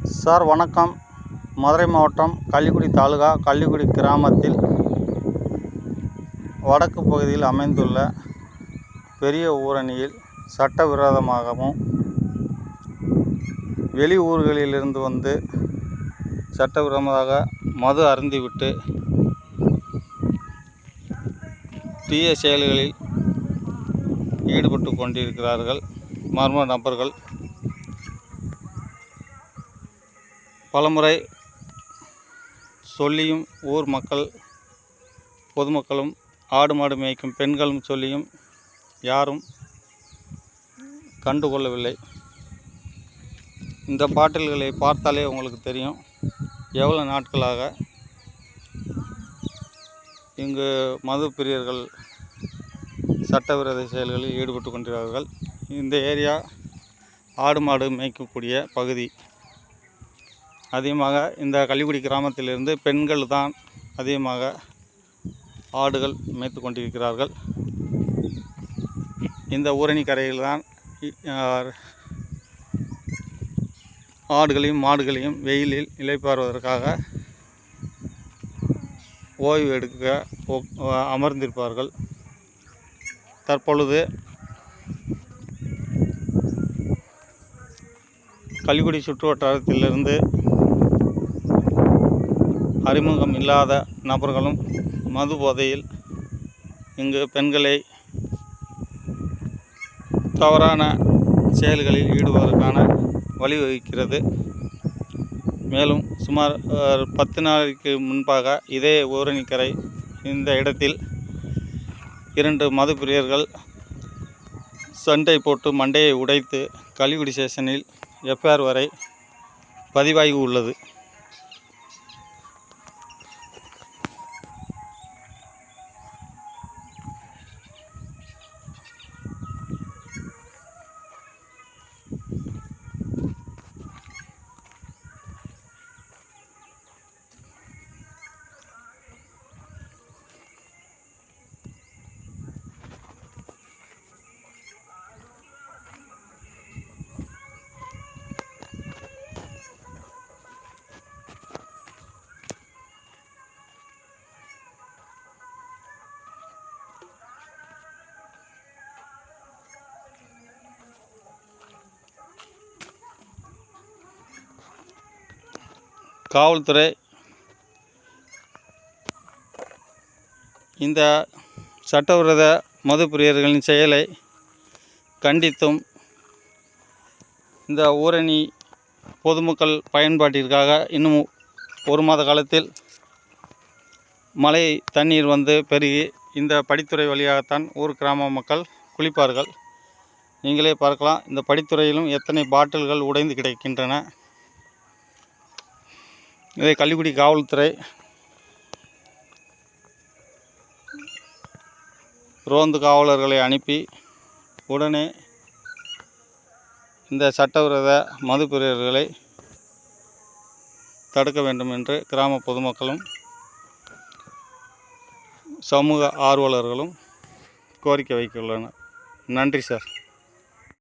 Sir வணக்கம். மதுரை மாவட்டம் கள்ளிக்குடி தாலுகா கள்ளிக்குடி கிராமத்தில் வடக்கு பகுதியில் அமைந்துள்ள பெரிய ஊரணியில் சட்டவிரோதமாகவும் வெளி ஊர்களிலிருந்து வந்து சட்டவிரோதமாக மது அருந்திவிட்டு தீய செயல்களில் ஈடுபட்டு கொண்டிருக்கிறார்கள் மர்ம நபர்கள். பலமுறை சொல்லியும் ஊர் மக்கள் பொதுமக்களும் ஆடு மாடு மேய்க்கும் பெண்களும் சொல்லியும் யாரும் கண்டுகொள்ளவில்லை. இந்த பாட்டில்களை பார்த்தாலே உங்களுக்கு தெரியும் எவ்வளோ நாட்களாக இங்கு மது பிரியர்கள் சட்டவிரோத செயல்களில் ஈடுபட்டு கொண்டிருக்கிறார்கள். இந்த ஏரியா ஆடு மாடு மேய்க்கக்கூடிய பகுதி. அதிகமாக இந்த கள்ளிக்குடி கிராமத்திலிருந்து பெண்கள் தான் அதிகமாக ஆடுகள் மேய்த்து கொண்டிருக்கிறார்கள். இந்த ஊரணி கரையில் தான் ஆடுகளையும் மாடுகளையும் வெயிலில் இளைப்பாறுவதற்காக ஓய்வு எடுக்க அமர்ந்திருப்பார்கள். தற்பொழுது கள்ளிக்குடி சுற்று வட்டாரத்திலிருந்து அறிமுகம் இல்லாத நபர்களும் மது போதையில் இங்கு பெண்களை தவறான செயல்களில் ஈடுபடுவதற்கான வழிவகுக்கிறது. மேலும் சுமார் 10 நாளைக்கு முன்பாக இதே ஊரணிக்கரை இந்த இடத்தில் 2 மது பிரியர்கள் சண்டை போட்டு மண்டையை உடைத்து கள்ளிக்குடி ஸ்டேஷனில் எஃப்ஐஆர் வரை பதிவாகி உள்ளது. காவல்துறை இந்த சட்டவிரோத மது பிரியர்களின் செயலை கண்டித்தும் இந்த ஊரணி பொதுமக்கள் பயன்பாட்டிற்காக இன்னும் 1 மாத காலத்தில் மழை தண்ணீர் வந்து பெருகி இந்த படித்துறை வழியாகத்தான் ஊர் கிராம மக்கள் குளிப்பார்கள். நீங்களே பார்க்கலாம், இந்த படித்துறையிலும் எத்தனை பாட்டில்கள் உடைந்து கிடக்கின்றன. இதை கள்ளிக்குடி காவல்துறை ரோந்து காவலர்களை அனுப்பி உடனே இந்த சட்டவிரோத மது பிரியர்களை தடுக்க வேண்டும் என்று கிராம பொதுமக்களும் சமூக ஆர்வலர்களும் கோரிக்கை வைத்துள்ளனர். நன்றி சார்.